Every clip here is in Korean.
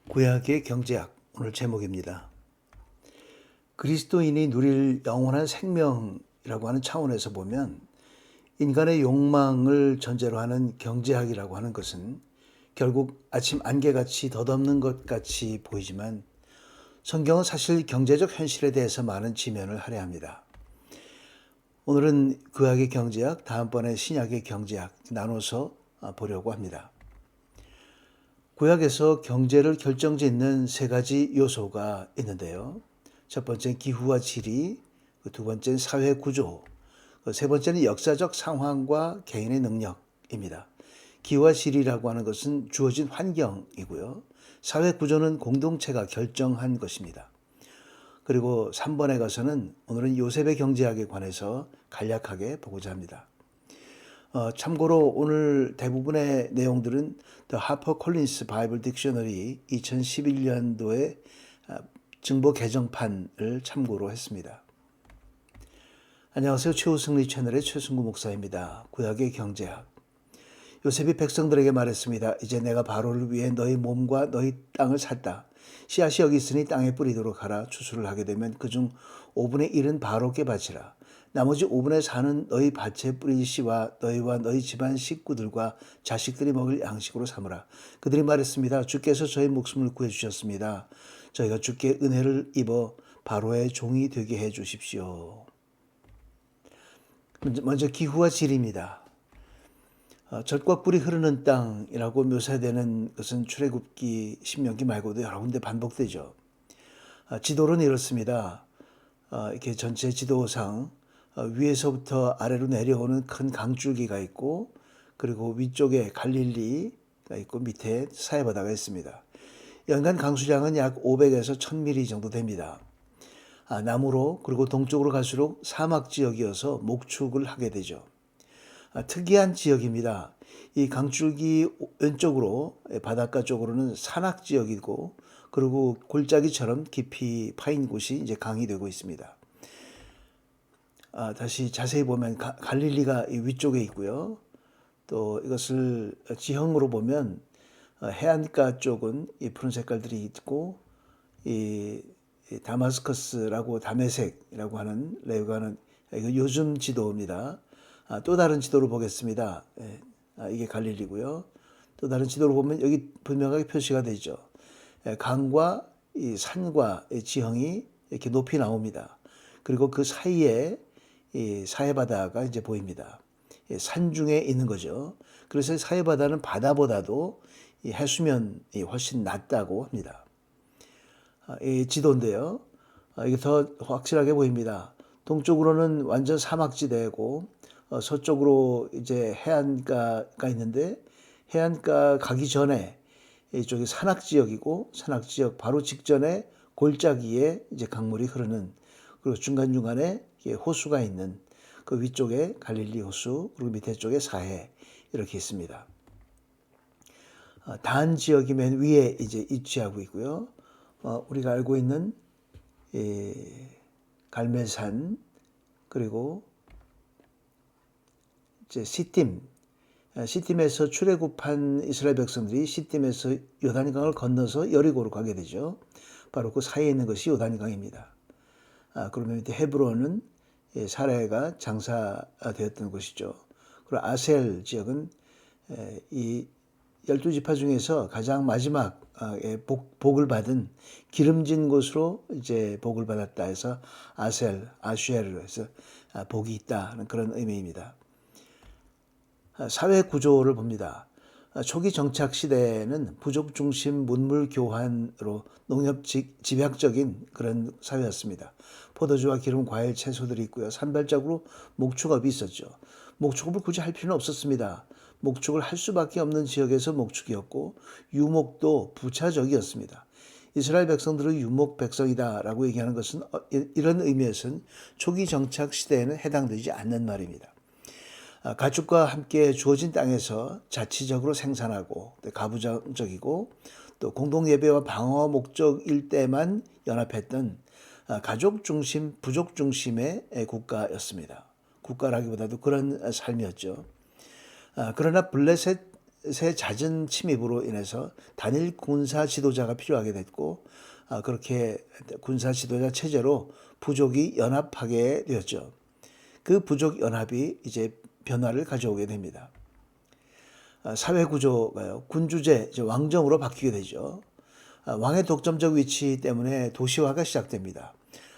구약의 경제학 오늘 제목입니다. 그리스도인이 누릴 영원한 생명이라고 하는 차원에서 보면 인간의 욕망을 전제로 하는 경제학이라고 하는 것은 결국 아침 안개같이 덧없는 것 같이 보이지만 성경은 사실 경제적 현실에 대해서 많은 지면을 할애합니다. 오늘은 구약의 경제학, 다음번에 신약의 경제학 나눠서 보려고 합니다. 구약에서 경제를 결정짓는 세 가지 요소가 있는데요. 첫 번째는 기후와 지리, 두 번째는 사회 구조, 세 번째는 역사적 상황과 개인의 능력입니다. 기후와 지리라고 하는 것은 주어진 환경이고요. 사회 구조는 공동체가 결정한 것입니다. 그리고 3번에 가서는 오늘은 요셉의 경제학에 관해서 간략하게 보고자 합니다. 참고로 오늘 대부분의 내용들은 The HarperCollins Bible Dictionary 2011년도의 증보 개정판을 참고로 했습니다. 안녕하세요. 최우승리 채널의 최승구 목사입니다. 구약의 경제학. 요셉이 백성들에게 말했습니다. 이제 내가 바로를 위해 너희 몸과 너희 땅을 샀다. 씨앗이 여기 있으니 땅에 뿌리도록 하라. 추수를 하게 되면 그중 5분의 1은 바로께 바치라. 나머지 5분의 4는 너희 밭에 뿌린 씨와 너희와 너희 집안 식구들과 자식들이 먹을 양식으로 삼으라. 그들이 말했습니다. 주께서 저희 목숨을 구해주셨습니다. 저희가 주께 은혜를 입어 바로의 종이 되게 해 주십시오. 먼저 기후와 질입니다. 젖과 꿀이 흐르는 땅이라고 묘사되는 것은 출애굽기, 신명기 말고도 여러 군데 반복되죠. 지도는 이렇습니다. 이렇게 전체 지도상 위에서부터 아래로 내려오는 큰 강줄기가 있고, 그리고 위쪽에 갈릴리가 있고 밑에 사해바다가 있습니다. 연간 강수량은 약 500에서 1000mm 정도 됩니다. 남으로 그리고 동쪽으로 갈수록 사막 지역이어서 목축을 하게 되죠. 특이한 지역입니다. 이 강줄기 왼쪽으로 바닷가 쪽으로는 산악 지역이고, 그리고 골짜기처럼 깊이 파인 곳이 이제 강이 되고 있습니다. 다시 자세히 보면 갈릴리가 이 위쪽에 있고요. 또 이것을 지형으로 보면 해안가 쪽은 이 푸른 색깔들이 있고, 이 다마스커스라고 다메섹이라고 하는 레오가는 이거 요즘 지도입니다. 또 다른 지도를 보겠습니다. 이게 갈릴리고요. 또 다른 지도를 보면 여기 분명하게 표시가 되죠. 강과 이 산과 이 지형이 이렇게 높이 나옵니다. 그리고 그 사이에 이 사해바다가 이제 보입니다. 산중에 있는 거죠. 그래서 사해바다는 바다보다도 이 해수면이 훨씬 낮다고 합니다. 이 지도인데요. 이게 더 확실하게 보입니다. 동쪽으로는 완전 사막지대고, 서쪽으로 이제 해안가가 있는데, 해안가 가기 전에 이쪽이 산악지역이고, 산악지역 바로 직전에 골짜기에 이제 강물이 흐르는, 그리고 중간중간에 호수가 있는 그 위쪽에 갈릴리 호수, 그리고 밑에 쪽에 사해 이렇게 있습니다. 단 지역이 맨 위에 이제 위치하고 있고요. 우리가 알고 있는 갈멜산, 그리고 이제 시팀에서 출애굽한 이스라엘 백성들이 시팀에서 요단강을 건너서 여리고로 가게 되죠. 바로 그 사이에 있는 것이 요단강입니다. 그러면 밑에 헤브론은 사라가 장사되었던 곳이죠. 그리고 아셀 지역은 이 12지파 중에서 가장 마지막 복을 받은 기름진 곳으로 이제 복을 받았다 해서 아셀, 아슈에르로 해서 복이 있다는 그런 의미입니다. 사회 구조를 봅니다. 초기 정착 시대에는 부족 중심 문물 교환으로 농협 집약적인 그런 사회였습니다. 포도주와 기름, 과일, 채소들이 있고요. 산발적으로 목축업이 있었죠. 목축업을 굳이 할 필요는 없었습니다. 목축을 할 수밖에 없는 지역에서 목축이었고, 유목도 부차적이었습니다. 이스라엘 백성들은 유목 백성이다라고 얘기하는 것은 이런 의미에서는 초기 정착 시대에는 해당되지 않는 말입니다. 가축과 함께 주어진 땅에서 자치적으로 생산하고 가부장적이고, 또 공동예배와 방어 목적일 때만 연합했던 가족 중심, 부족 중심의 국가였습니다. 국가라기보다도 그런 삶이었죠. 그러나 블레셋 잦은 침입으로 인해서 단일 군사 지도자가 필요하게 됐고 그렇게 군사 지도자 체제로 부족이 연합하게 되었죠. 그 부족 연합이 이제 변화를 가져오게 됩니다. 사회 구조가요, 군주제, 왕정으로 바뀌게 되죠. 왕의 독점적 위치 때문에 도시화가 시작됩니다.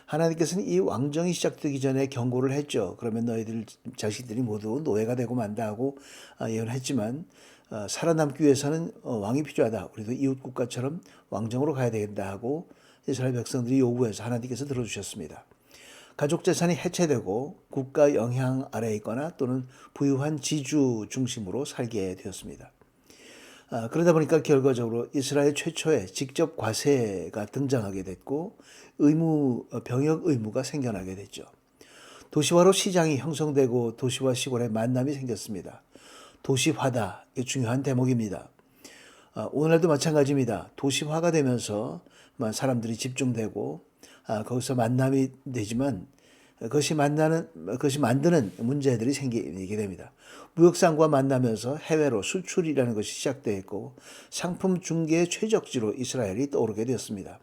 하나님께서는 이 왕정이 시작되기 전에 경고를 했죠. 그러면 너희들 자식들이 모두 노예가 되고 만다 하고 예언했지만 살아남기 위해서는 왕이 필요하다. 우리도 이웃 국가처럼 왕정으로 가야 되겠다 하고 이스라엘 백성들이 요구해서 하나님께서 들어주셨습니다. 가족 재산이 해체되고 국가 영향 아래에 있거나 또는 부유한 지주 중심으로 살게 되었습니다. 그러다 보니까 결과적으로 이스라엘 최초의 직접 과세가 등장하게 됐고 병역 의무가 생겨나게 됐죠. 도시화로 시장이 형성되고 도시와 시골의 만남이 생겼습니다. 도시화다. 이게 중요한 대목입니다. 오늘날도 마찬가지입니다. 도시화가 되면서 사람들이 집중되고 거기서 만남이 되지만 그것이 만드는 문제들이 생기게 됩니다. 무역상과 만나면서 해외로 수출이라는 것이 시작되었고 상품 중개의 최적지로 이스라엘이 떠오르게 되었습니다.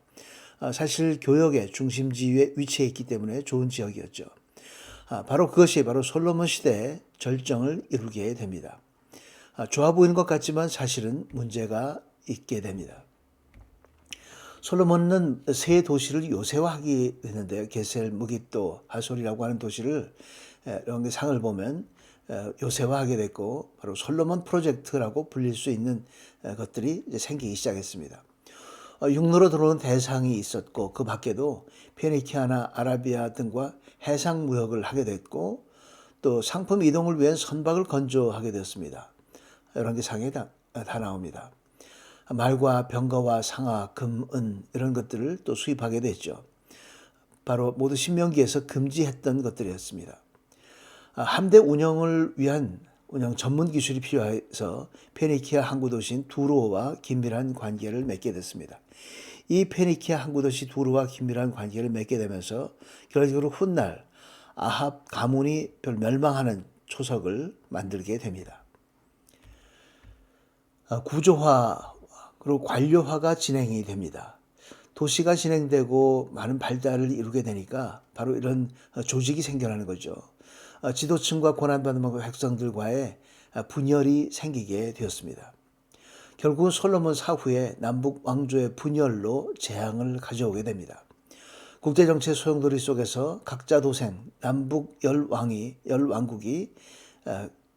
사실 교역의 중심지에 위치해 있기 때문에 좋은 지역이었죠. 바로 그것이 바로 솔로몬 시대의 절정을 이루게 됩니다. 좋아 보이는 것 같지만 사실은 문제가 있게 됩니다. 솔로몬은 세 도시를 요새화하게 됐는데요. 게셀, 무깃도, 하솔이라고 하는 도시를 이런 상을 보면 요새화하게 됐고 바로 솔로몬 프로젝트라고 불릴 수 있는 것들이 이제 생기기 시작했습니다. 육로로 들어오는 대상이 있었고 그 밖에도 페니키아나 아라비아 등과 해상 무역을 하게 됐고 또 상품 이동을 위한 선박을 건조하게 되었습니다. 이런 게 상에 다 나옵니다. 말과 병거와 상아, 금, 은 이런 것들을 또 수입하게 됐죠. 바로 모두 신명기에서 금지했던 것들이었습니다. 함대 운영을 위한 운영 전문 기술이 필요해서 페니키아 항구 도시인 두로와 긴밀한 관계를 맺게 됐습니다. 이 페니키아 항구 도시 두로와 긴밀한 관계를 맺게 되면서 결과적으로 훗날 아합 가문이 멸망하는 초석을 만들게 됩니다. 구조화 그리고 관료화가 진행이 됩니다. 도시가 진행되고 많은 발달을 이루게 되니까 바로 이런 조직이 생겨나는 거죠. 지도층과 고난받는 백성들과의 분열이 생기게 되었습니다. 결국은 솔로몬 사후에 남북 왕조의 분열로 재앙을 가져오게 됩니다. 국제정치의 소용돌이 속에서 각자 도생, 남북 열왕국이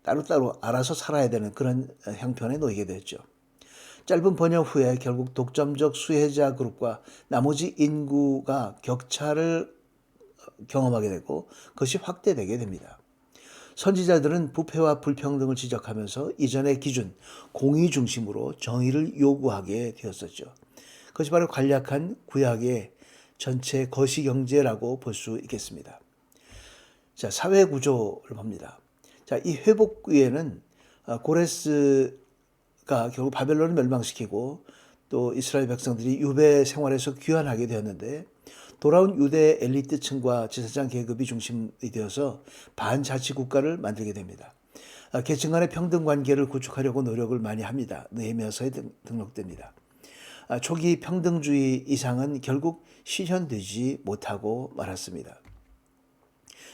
따로따로 알아서 살아야 되는 그런 형편에 놓이게 됐죠. 짧은 번영 후에 결국 독점적 수혜자 그룹과 나머지 인구가 격차를 경험하게 되고 그것이 확대되게 됩니다. 선지자들은 부패와 불평등을 지적하면서 이전의 기준, 공의 중심으로 정의를 요구하게 되었었죠. 그것이 바로 간략한 구약의 전체 거시경제라고 볼 수 있겠습니다. 자, 사회 구조를 봅니다. 자, 이 회복기에는 고레스가 결국 바벨론을 멸망시키고 또 이스라엘 백성들이 유배 생활에서 귀환하게 되었는데 돌아온 유대 엘리트층과 지사장 계급이 중심이 되어서 반자치 국가를 만들게 됩니다. 계층 간의 평등 관계를 구축하려고 노력을 많이 합니다. 느헤미야서에 등록됩니다. 초기 평등주의 이상은 결국 실현되지 못하고 말았습니다.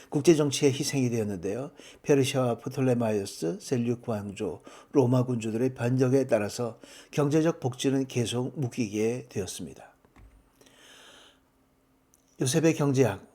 국제정치의 희생이 되었는데요. 페르시아와 프톨레마이오스, 셀류크 왕조, 로마 군주들의 반격에 따라서 경제적 복지는 계속 묶이게 되었습니다. 요셉의 경제학,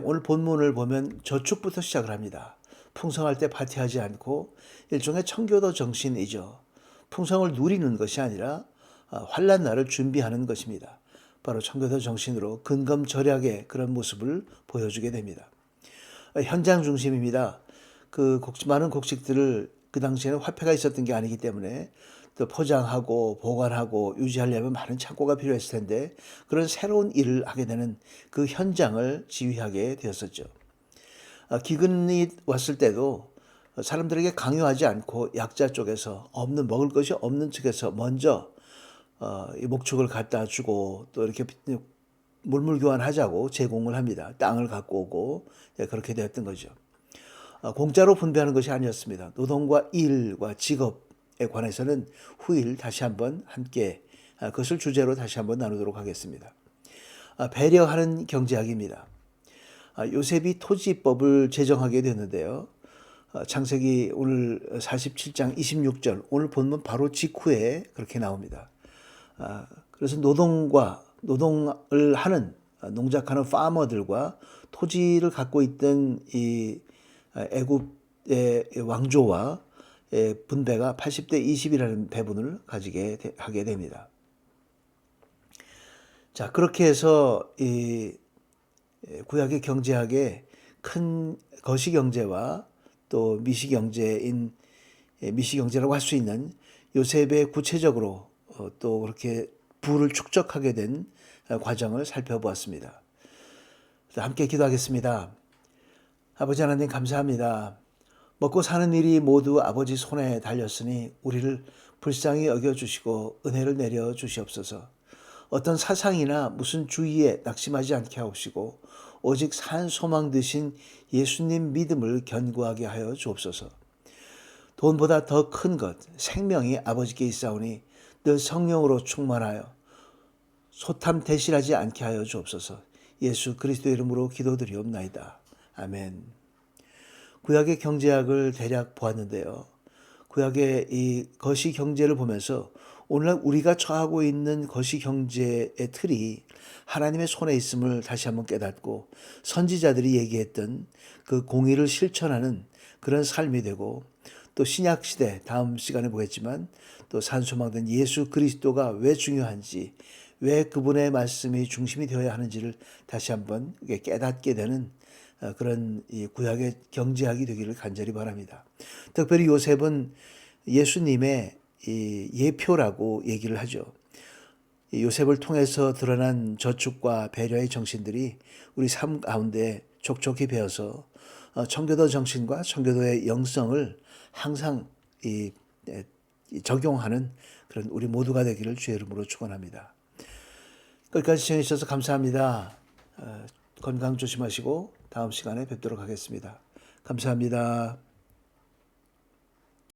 오늘 본문을 보면 저축부터 시작을 합니다. 풍성할 때 파티하지 않고 일종의 청교도 정신이죠. 풍성을 누리는 것이 아니라 환난 날을 준비하는 것입니다. 바로 청교도 정신으로 근검절약의 그런 모습을 보여주게 됩니다. 현장 중심입니다. 많은 곡식들을 그 당시에는 화폐가 있었던 게 아니기 때문에 또 포장하고 보관하고 유지하려면 많은 창고가 필요했을 텐데 그런 새로운 일을 하게 되는 그 현장을 지휘하게 되었었죠. 기근이 왔을 때도 사람들에게 강요하지 않고 약자 쪽에서 먹을 것이 없는 측에서 먼저 이 목축을 갖다 주고 또 이렇게 물물 교환하자고 제공을 합니다. 땅을 갖고 오고 그렇게 되었던 거죠. 공짜로 분배하는 것이 아니었습니다. 노동과 일과 직업에 관해서는 후일 다시 한번 함께 그것을 주제로 다시 한번 나누도록 하겠습니다. 배려하는 경제학입니다. 요셉이 토지법을 제정하게 됐는데요. 창세기 오늘 47장 26절 오늘 본문 바로 직후에 그렇게 나옵니다. 그래서 노동을 하는 농작하는 파머들과 토지를 갖고 있던 이 애굽의 왕조와 분배가 80대 20이라는 배분을 하게 됩니다. 자, 그렇게 해서 이 구약의 경제학의 큰 거시경제와 또 미시경제라고 할 수 있는 요셉의 구체적으로 또 그렇게 부를 축적하게 된 과정을 살펴보았습니다. 함께 기도하겠습니다. 아버지 하나님 감사합니다. 먹고 사는 일이 모두 아버지 손에 달렸으니 우리를 불쌍히 여겨주시고 은혜를 내려 주시옵소서. 어떤 사상이나 무슨 주의에 낙심하지 않게 하옵시고 오직 산 소망 되신 예수님 믿음을 견고하게 하여 주옵소서. 돈보다 더 큰 것, 생명이 아버지께 있사오니 늘 성령으로 충만하여 소탐 대실하지 않게 하여 주옵소서. 예수 그리스도 이름으로 기도드리옵나이다. 아멘. 구약의 경제학을 대략 보았는데요. 구약의 이 거시 경제를 보면서 오늘날 우리가 처하고 있는 거시 경제의 틀이 하나님의 손에 있음을 다시 한번 깨닫고 선지자들이 얘기했던 그 공의를 실천하는 그런 삶이 되고 또 신약 시대 다음 시간에 보겠지만 또 산소망된 예수 그리스도가 왜 중요한지 왜 그분의 말씀이 중심이 되어야 하는지를 다시 한번 깨닫게 되는 그런 구약의 경제학이 되기를 간절히 바랍니다. 특별히 요셉은 예수님의 예표라고 얘기를 하죠. 요셉을 통해서 드러난 저축과 배려의 정신들이 우리 삶 가운데 촉촉히 배어서 청교도 정신과 청교도의 영성을 항상 적용하는 그런 우리 모두가 되기를 주의 이름으로 축원합니다. 끝까지 시청해 주셔서 감사합니다. 건강 조심하시고 다음 시간에 뵙도록 하겠습니다. 감사합니다.